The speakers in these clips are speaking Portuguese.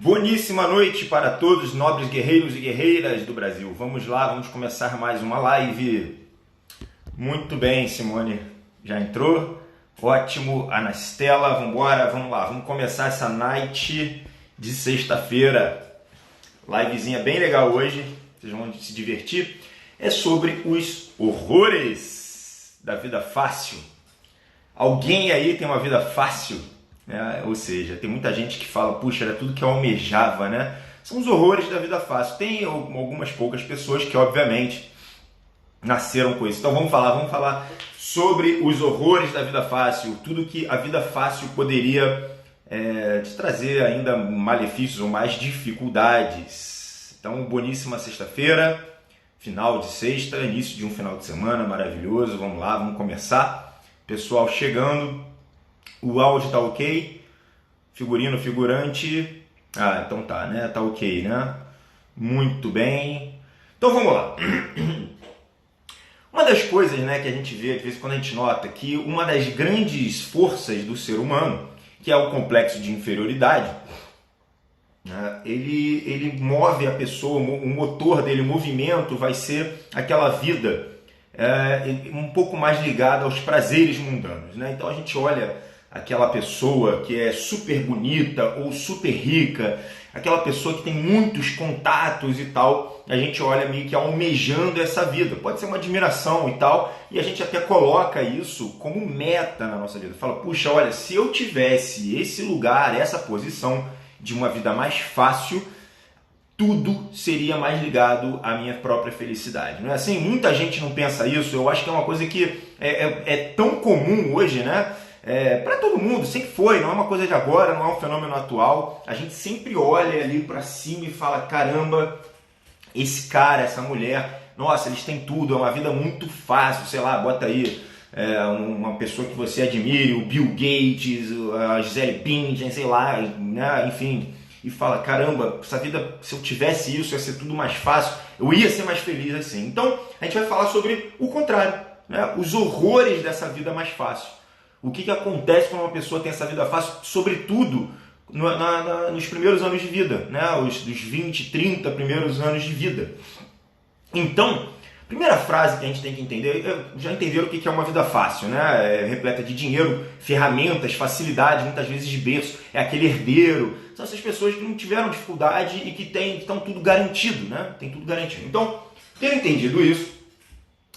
Boníssima noite para todos os nobres guerreiros e guerreiras do Brasil. Vamos lá, vamos começar mais uma live. Muito bem, Simone, já entrou? Ótimo, Anastela, vamos lá, vamos começar essa night de sexta-feira. Livezinha bem legal hoje, vocês vão se divertir. É sobre os horrores da vida fácil. Alguém aí tem uma vida fácil? Ou seja, tem muita gente que fala, puxa, era tudo que eu almejava, né? São os horrores da vida fácil. Tem algumas poucas pessoas que, obviamente, nasceram com isso. Então vamos falar sobre os horrores da vida fácil, tudo que a vida fácil poderia te trazer ainda malefícios ou mais dificuldades. Então, boníssima sexta-feira, final de sexta, início de um final de semana maravilhoso. Vamos lá, vamos começar. Pessoal chegando. O áudio tá ok? Figurino, figurante. Então tá, né? Tá ok, né? Muito bem. Então vamos lá. Uma das coisas, né, que a gente vê, às vezes, quando a gente nota que uma das grandes forças do ser humano, que é o complexo de inferioridade, né, ele move a pessoa, o motor dele, o movimento vai ser aquela vida um pouco mais ligada aos prazeres mundanos, né? Então a gente olha aquela pessoa que é super bonita ou super rica, aquela pessoa que tem muitos contatos e tal, a gente olha meio que almejando essa vida. Pode ser uma admiração e tal, e a gente até coloca isso como meta na nossa vida. Fala, puxa, olha, se eu tivesse esse lugar, essa posição de uma vida mais fácil, tudo seria mais ligado à minha própria felicidade. Não é assim? Muita gente não pensa isso. Eu acho que é uma coisa que é tão comum hoje, né? Para todo mundo, sempre foi, não é uma coisa de agora, não é um fenômeno atual. A gente sempre olha ali para cima e fala, caramba, esse cara, essa mulher, nossa, eles têm tudo, é uma vida muito fácil, sei lá, bota aí uma pessoa que você admire, o Bill Gates, a Gisele Bündchen, sei lá, né? Enfim, e fala, caramba, essa vida, se eu tivesse isso, ia ser tudo mais fácil, eu ia ser mais feliz assim. Então, a gente vai falar sobre o contrário, né? Os horrores dessa vida mais fácil. O que acontece quando uma pessoa tem essa vida fácil, sobretudo nos primeiros anos de vida, né? Dos 20, 30 primeiros anos de vida. Então, primeira frase que a gente tem que entender, já entenderam o que é uma vida fácil, né? Repleta de dinheiro, ferramentas, facilidades, muitas vezes de berço, é aquele herdeiro. São essas pessoas que não tiveram dificuldade e que estão tudo garantido, né? Tem tudo garantido. Então, tendo entendido isso,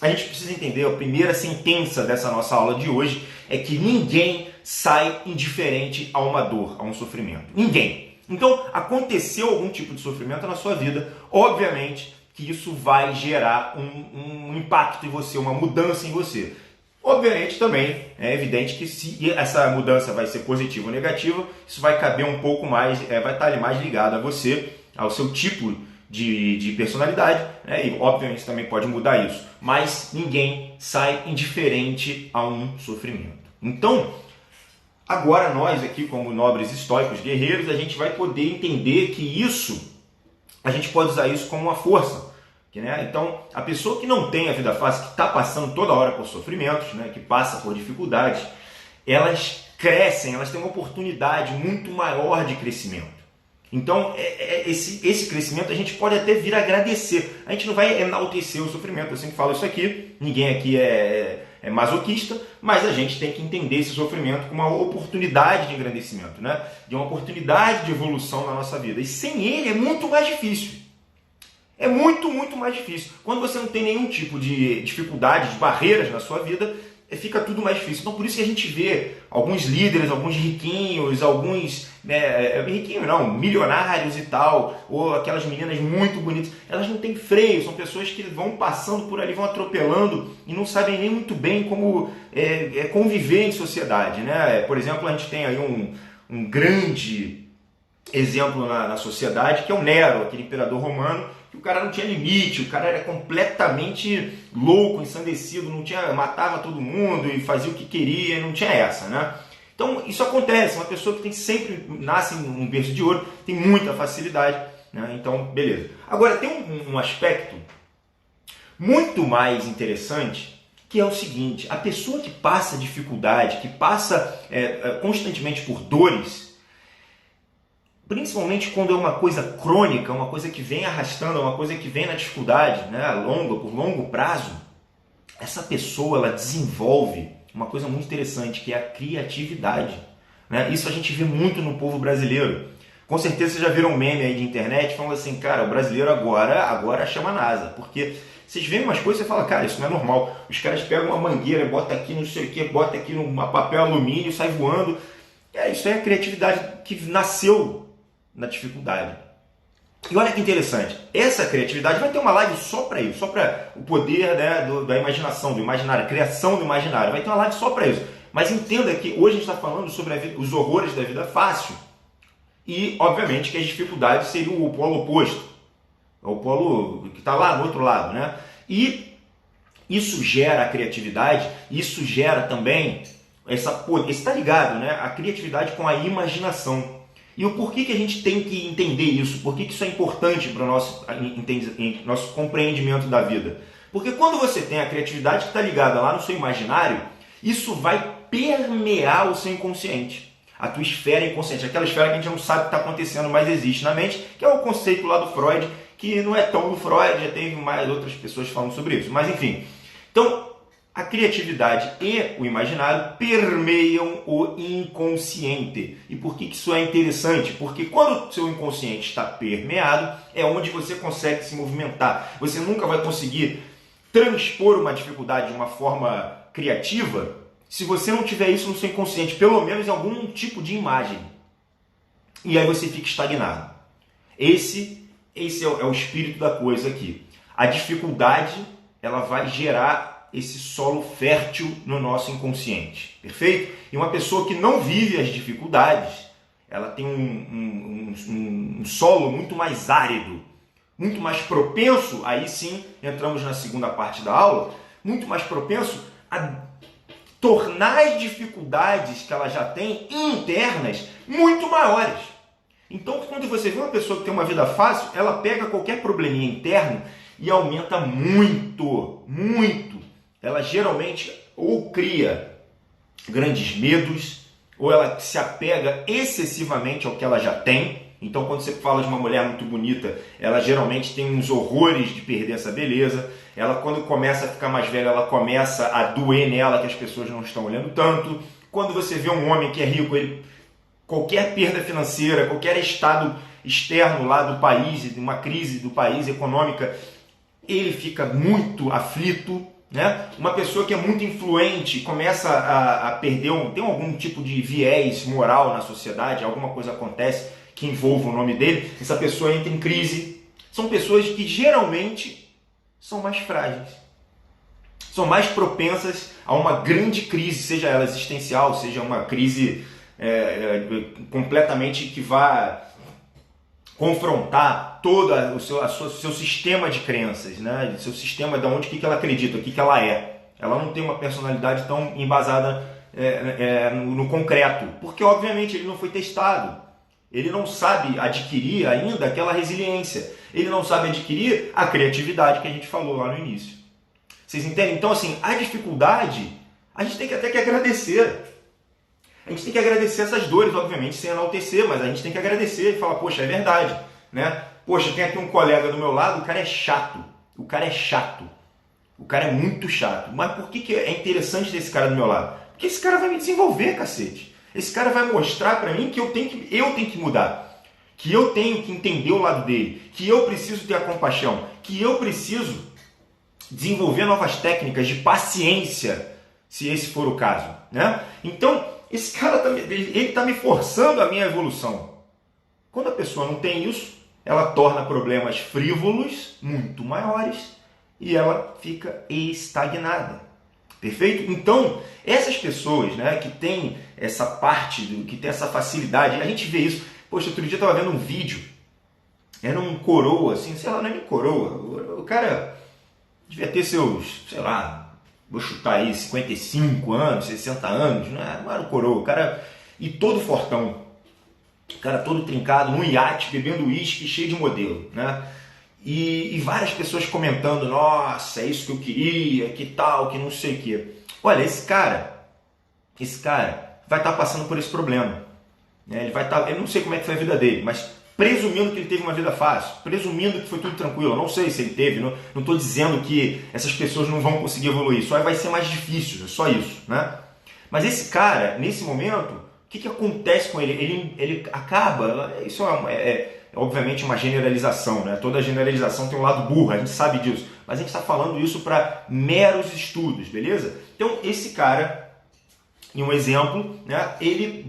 a gente precisa entender, a primeira sentença dessa nossa aula de hoje é que ninguém sai indiferente a uma dor, a um sofrimento. Ninguém. Então, aconteceu algum tipo de sofrimento na sua vida, obviamente que isso vai gerar um impacto em você, uma mudança em você. Obviamente também é evidente que se essa mudança vai ser positiva ou negativa, isso vai caber um pouco mais, vai estar ali mais ligado a você, ao seu tipo de personalidade, né? E obviamente também pode mudar isso, mas ninguém sai indiferente a um sofrimento. Então, agora nós aqui como nobres estoicos guerreiros, a gente vai poder entender que isso, a gente pode usar isso como uma força, né? Então, a pessoa que não tem a vida fácil, que está passando toda hora por sofrimentos, né? Que passa por dificuldades, elas crescem, elas têm uma oportunidade muito maior de crescimento. Então, esse crescimento a gente pode até vir a agradecer. A gente não vai enaltecer o sofrimento, eu sempre falo isso aqui, ninguém aqui é masoquista, mas a gente tem que entender esse sofrimento como uma oportunidade de engrandecimento, né? De uma oportunidade de evolução na nossa vida. E sem ele é muito mais difícil. É muito, muito mais difícil. Quando você não tem nenhum tipo de dificuldade, de barreiras na sua vida, fica tudo mais difícil. Então, por isso que a gente vê alguns líderes, alguns riquinhos, milionários e tal, ou aquelas meninas muito bonitas, elas não têm freio, são pessoas que vão passando por ali, vão atropelando e não sabem nem muito bem como conviver em sociedade, né? Por exemplo, a gente tem aí um grande exemplo na sociedade, que é o Nero, aquele imperador romano, que o cara não tinha limite, o cara era completamente louco, ensandecido, matava todo mundo e fazia o que queria, não tinha essa, né? Então isso acontece, uma pessoa que sempre nasce em um berço de ouro, tem muita facilidade, né? Então, beleza. Agora tem um aspecto muito mais interessante, que é o seguinte, a pessoa que passa dificuldade, que passa constantemente por dores, principalmente quando é uma coisa crônica, uma coisa que vem arrastando, uma coisa que vem na dificuldade, né, por longo prazo, essa pessoa ela desenvolve uma coisa muito interessante, que é a criatividade. Né? Isso a gente vê muito no povo brasileiro. Com certeza vocês já viram um meme aí de internet falando assim, cara, o brasileiro agora chama a NASA, porque vocês veem umas coisas e você fala, cara, isso não é normal. Os caras pegam uma mangueira, bota aqui não sei o que, bota aqui num papel alumínio, sai voando. Isso é a criatividade que nasceu na dificuldade. E olha que interessante, essa criatividade vai ter uma live só para isso, só para o poder, né, da imaginação, do imaginário, a criação do imaginário. Vai ter uma live só para isso. Mas entenda que hoje a gente está falando sobre os horrores da vida fácil. E, obviamente, que as dificuldades seriam o polo oposto. O polo que está lá no outro lado, né? E isso gera a criatividade, isso gera também está ligado, né? A criatividade com a imaginação. E o porquê que a gente tem que entender isso? Por que isso é importante para o nosso compreendimento da vida? Porque quando você tem a criatividade que está ligada lá no seu imaginário, isso vai permear o seu inconsciente. A tua esfera inconsciente, aquela esfera que a gente não sabe o que está acontecendo, mas existe na mente, que é o conceito lá do Freud, que não é tão do Freud, já teve mais outras pessoas falando sobre isso. Mas enfim, então a criatividade e o imaginário permeiam o inconsciente. E por que isso é interessante? Porque quando o seu inconsciente está permeado, é onde você consegue se movimentar. Você nunca vai conseguir transpor uma dificuldade de uma forma criativa se você não tiver isso no seu inconsciente, pelo menos em algum tipo de imagem. E aí você fica estagnado. Esse é o espírito da coisa aqui. A dificuldade, ela vai gerar esse solo fértil no nosso inconsciente, perfeito? E uma pessoa que não vive as dificuldades, ela tem um solo muito mais árido, muito mais propenso, aí sim, entramos na segunda parte da aula, muito mais propenso a tornar as dificuldades que ela já tem internas muito maiores. Então, quando você vê uma pessoa que tem uma vida fácil, ela pega qualquer probleminha interno e aumenta muito, muito. Ela geralmente ou cria grandes medos, ou ela se apega excessivamente ao que ela já tem. Então, quando você fala de uma mulher muito bonita, ela geralmente tem uns horrores de perder essa beleza. Ela, quando começa a ficar mais velha, ela começa a doer nela, que as pessoas não estão olhando tanto. Quando você vê um homem que é rico, qualquer perda financeira, qualquer estado externo lá do país, uma crise do país econômica, ele fica muito aflito. Né? Uma pessoa que é muito influente começa a perder, tem algum tipo de viés moral na sociedade, alguma coisa acontece que envolva o nome dele, essa pessoa entra em crise. São pessoas que geralmente são mais frágeis, são mais propensas a uma grande crise, seja ela existencial, seja uma crise completamente que vá confrontar todo o seu sistema de crenças, né? Seu sistema de onde, que ela acredita, o que ela é. Ela não tem uma personalidade tão embasada no concreto, porque obviamente ele não foi testado. Ele não sabe adquirir ainda aquela resiliência. Ele não sabe adquirir a criatividade que a gente falou lá no início. Vocês entendem? Então, assim, a dificuldade, a gente tem que até que agradecer. A gente tem que agradecer essas dores, obviamente, sem enaltecer, mas a gente tem que agradecer e falar, poxa, é verdade, né? Poxa, tem aqui um colega do meu lado, o cara é chato. O cara é chato. O cara é muito chato. Mas por que é interessante ter esse cara do meu lado? Porque esse cara vai me desenvolver, cacete. Esse cara vai mostrar pra mim que eu tenho que mudar. Que eu tenho que entender o lado dele. Que eu preciso ter a compaixão. Que eu preciso desenvolver novas técnicas de paciência, se esse for o caso, né? Então, esse cara ele está me forçando a minha evolução. Quando a pessoa não tem isso, ela torna problemas frívolos muito maiores e ela fica estagnada. Perfeito? Então, essas pessoas, né, que têm essa parte, que tem essa facilidade, a gente vê isso. Poxa, outro dia eu estava vendo um vídeo, era um coroa, assim, sei lá, não é nem coroa, o cara devia ter seus, sei lá, vou chutar aí, 55 anos, 60 anos, não era um coroa, o cara, e todo fortão, o cara todo trincado, num iate, bebendo uísque, cheio de modelo, né? E várias pessoas comentando, nossa, é isso que eu queria, que tal, que não sei o quê. Olha, esse cara vai estar passando por esse problema. né? Ele vai estar, eu não sei como é que foi a vida dele, mas presumindo que ele teve uma vida fácil, presumindo que foi tudo tranquilo, eu não sei se ele teve, não estou dizendo que essas pessoas não vão conseguir evoluir, só vai ser mais difícil, é só isso, né? Mas esse cara, nesse momento, o que acontece com ele? Ele acaba, isso é obviamente uma generalização, né? Toda generalização tem um lado burro, a gente sabe disso, mas a gente está falando isso para meros estudos, beleza? Então esse cara, em um exemplo, né, ele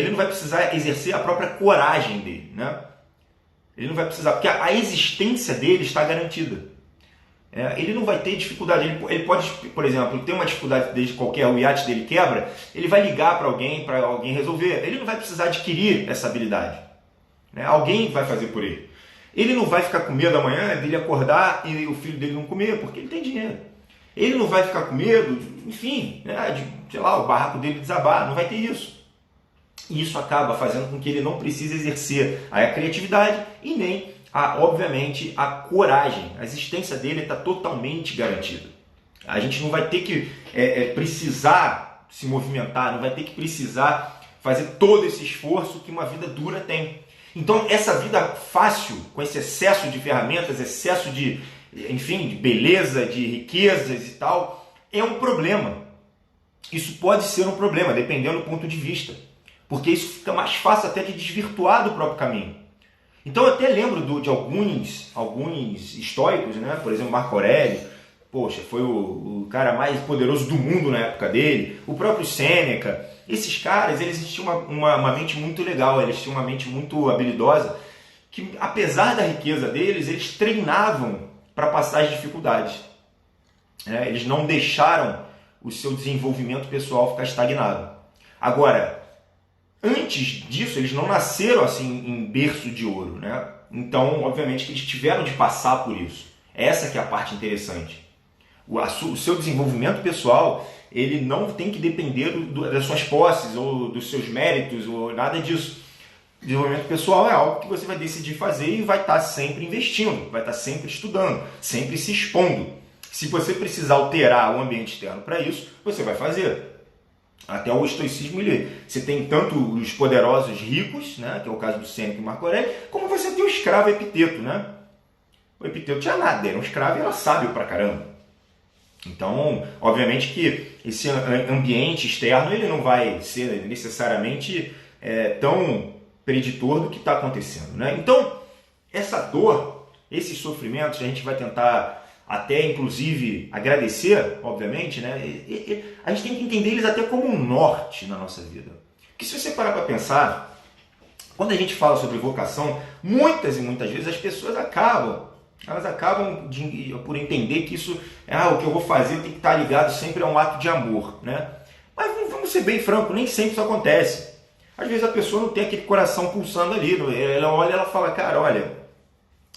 não vai precisar exercer a própria coragem dele, né? Ele não vai precisar, porque a existência dele está garantida. Ele não vai ter dificuldade, ele pode, por exemplo, ter uma dificuldade desde qualquer, o iate dele quebra, ele vai ligar para alguém resolver, ele não vai precisar adquirir essa habilidade, né? Alguém vai fazer por ele. Ele não vai ficar com medo amanhã dele acordar e o filho dele não comer, porque ele tem dinheiro. Ele não vai ficar com medo, enfim, né, de, sei lá, o barraco dele desabar, não vai ter isso. E isso acaba fazendo com que ele não precise exercer a criatividade e nem, obviamente, a coragem. A existência dele está totalmente garantida. A gente não vai ter que precisar se movimentar, não vai ter que precisar fazer todo esse esforço que uma vida dura tem. Então, essa vida fácil, com esse excesso de ferramentas, excesso de beleza, de riquezas e tal, é um problema. Isso pode ser um problema, dependendo do ponto de vista. Porque isso fica mais fácil até de desvirtuar do próprio caminho. Então eu até lembro de alguns históricos, né? Por exemplo, Marco Aurélio, poxa, foi o cara mais poderoso do mundo na época dele. O próprio Sêneca. Esses caras, eles tinham uma mente muito legal, eles tinham uma mente muito habilidosa, que apesar da riqueza deles, eles treinavam para passar as dificuldades. Eles não deixaram o seu desenvolvimento pessoal ficar estagnado. Agora, antes disso, eles não nasceram assim em berço de ouro, né? Então, obviamente, que eles tiveram de passar por isso. Essa que é a parte interessante. O seu desenvolvimento pessoal, ele não tem que depender das suas posses ou dos seus méritos ou nada disso. Desenvolvimento pessoal é algo que você vai decidir fazer e vai estar sempre investindo, vai estar sempre estudando, sempre se expondo. Se você precisar alterar o ambiente externo para isso, você vai fazer. Até o estoicismo, você tem tanto os poderosos ricos, né, que é o caso do Sêneca e Marco Aurélio, como você tem o escravo Epiteto, né? O Epiteto tinha nada, era um escravo e era sábio pra caramba. Então, obviamente que esse ambiente externo ele não vai ser necessariamente tão preditor do que está acontecendo, né? Então, essa dor, esses sofrimentos, a gente vai tentar até, inclusive, agradecer, obviamente, né? A gente tem que entender eles até como um norte na nossa vida. Porque se você parar para pensar, quando a gente fala sobre vocação, muitas e muitas vezes as pessoas acabam por entender que isso, o que eu vou fazer tem que estar ligado sempre a um ato de amor, né? Mas vamos ser bem franco, nem sempre isso acontece. Às vezes a pessoa não tem aquele coração pulsando ali, ela olha e ela fala, cara, olha,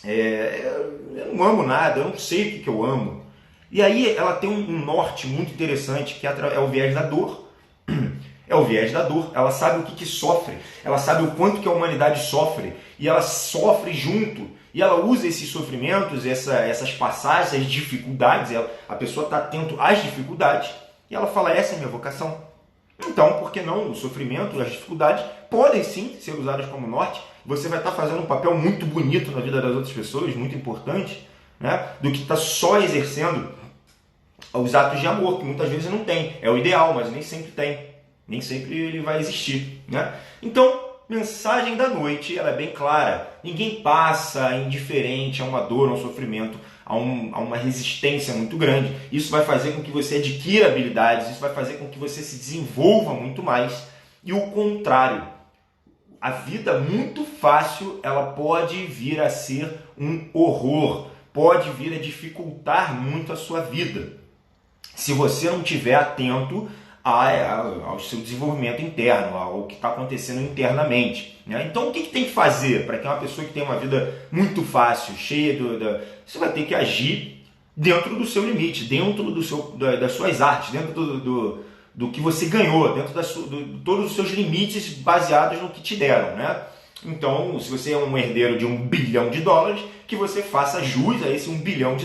eu não amo nada, eu não sei o que eu amo. E aí ela tem um norte muito interessante, que é o viés da dor. É o viés da dor, ela sabe o que sofre, ela sabe o quanto que a humanidade sofre, e ela sofre junto, e ela usa esses sofrimentos, essas passagens, essas dificuldades, a pessoa está atento às dificuldades, e ela fala, essa é a minha vocação. Então, por que não? O sofrimento, as dificuldades podem sim ser usadas como norte. Você vai estar fazendo um papel muito bonito na vida das outras pessoas, muito importante, né? Do que estar só exercendo os atos de amor, que muitas vezes não tem. É o ideal, mas nem sempre tem. Nem sempre ele vai existir, né? Então, mensagem da noite, ela é bem clara. Ninguém passa indiferente a uma dor, a um sofrimento, a uma resistência muito grande. Isso vai fazer com que você adquira habilidades, isso vai fazer com que você se desenvolva muito mais. E o contrário, a vida muito fácil, ela pode vir a ser um horror, pode vir a dificultar muito a sua vida, se você não estiver atento ao seu desenvolvimento interno, ao que está acontecendo internamente, né? Então, o que tem que fazer para que uma pessoa que tem uma vida muito fácil, cheia você vai ter que agir dentro do seu limite, dentro das suas artes, dentro do que você ganhou, dentro de todos os seus limites baseados no que te deram, né? Então, se você é um herdeiro de $1 bilhão, que você faça jus a esse $1 bilhão.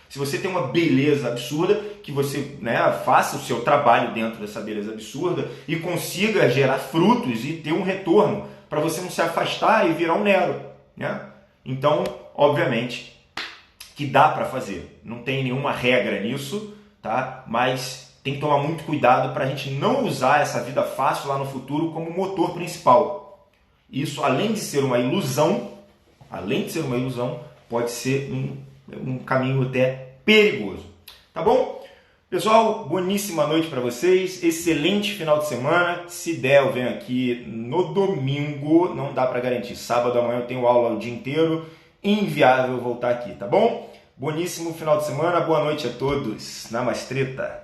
Se você tem uma beleza absurda, que você, né, faça o seu trabalho dentro dessa beleza absurda e consiga gerar frutos e ter um retorno para você não se afastar e virar um Nero, né? Então, obviamente, que dá para fazer. Não tem nenhuma regra nisso, tá? Mas tem que tomar muito cuidado para a gente não usar essa vida fácil lá no futuro como motor principal. Isso, além de ser uma ilusão, pode ser um caminho até perigoso. Tá bom? Pessoal, boníssima noite para vocês, excelente final de semana. Se der, eu venho aqui no domingo, não dá para garantir. Sábado amanhã eu tenho aula o dia inteiro, inviável voltar aqui, tá bom? Boníssimo final de semana, boa noite a todos. Namastreta.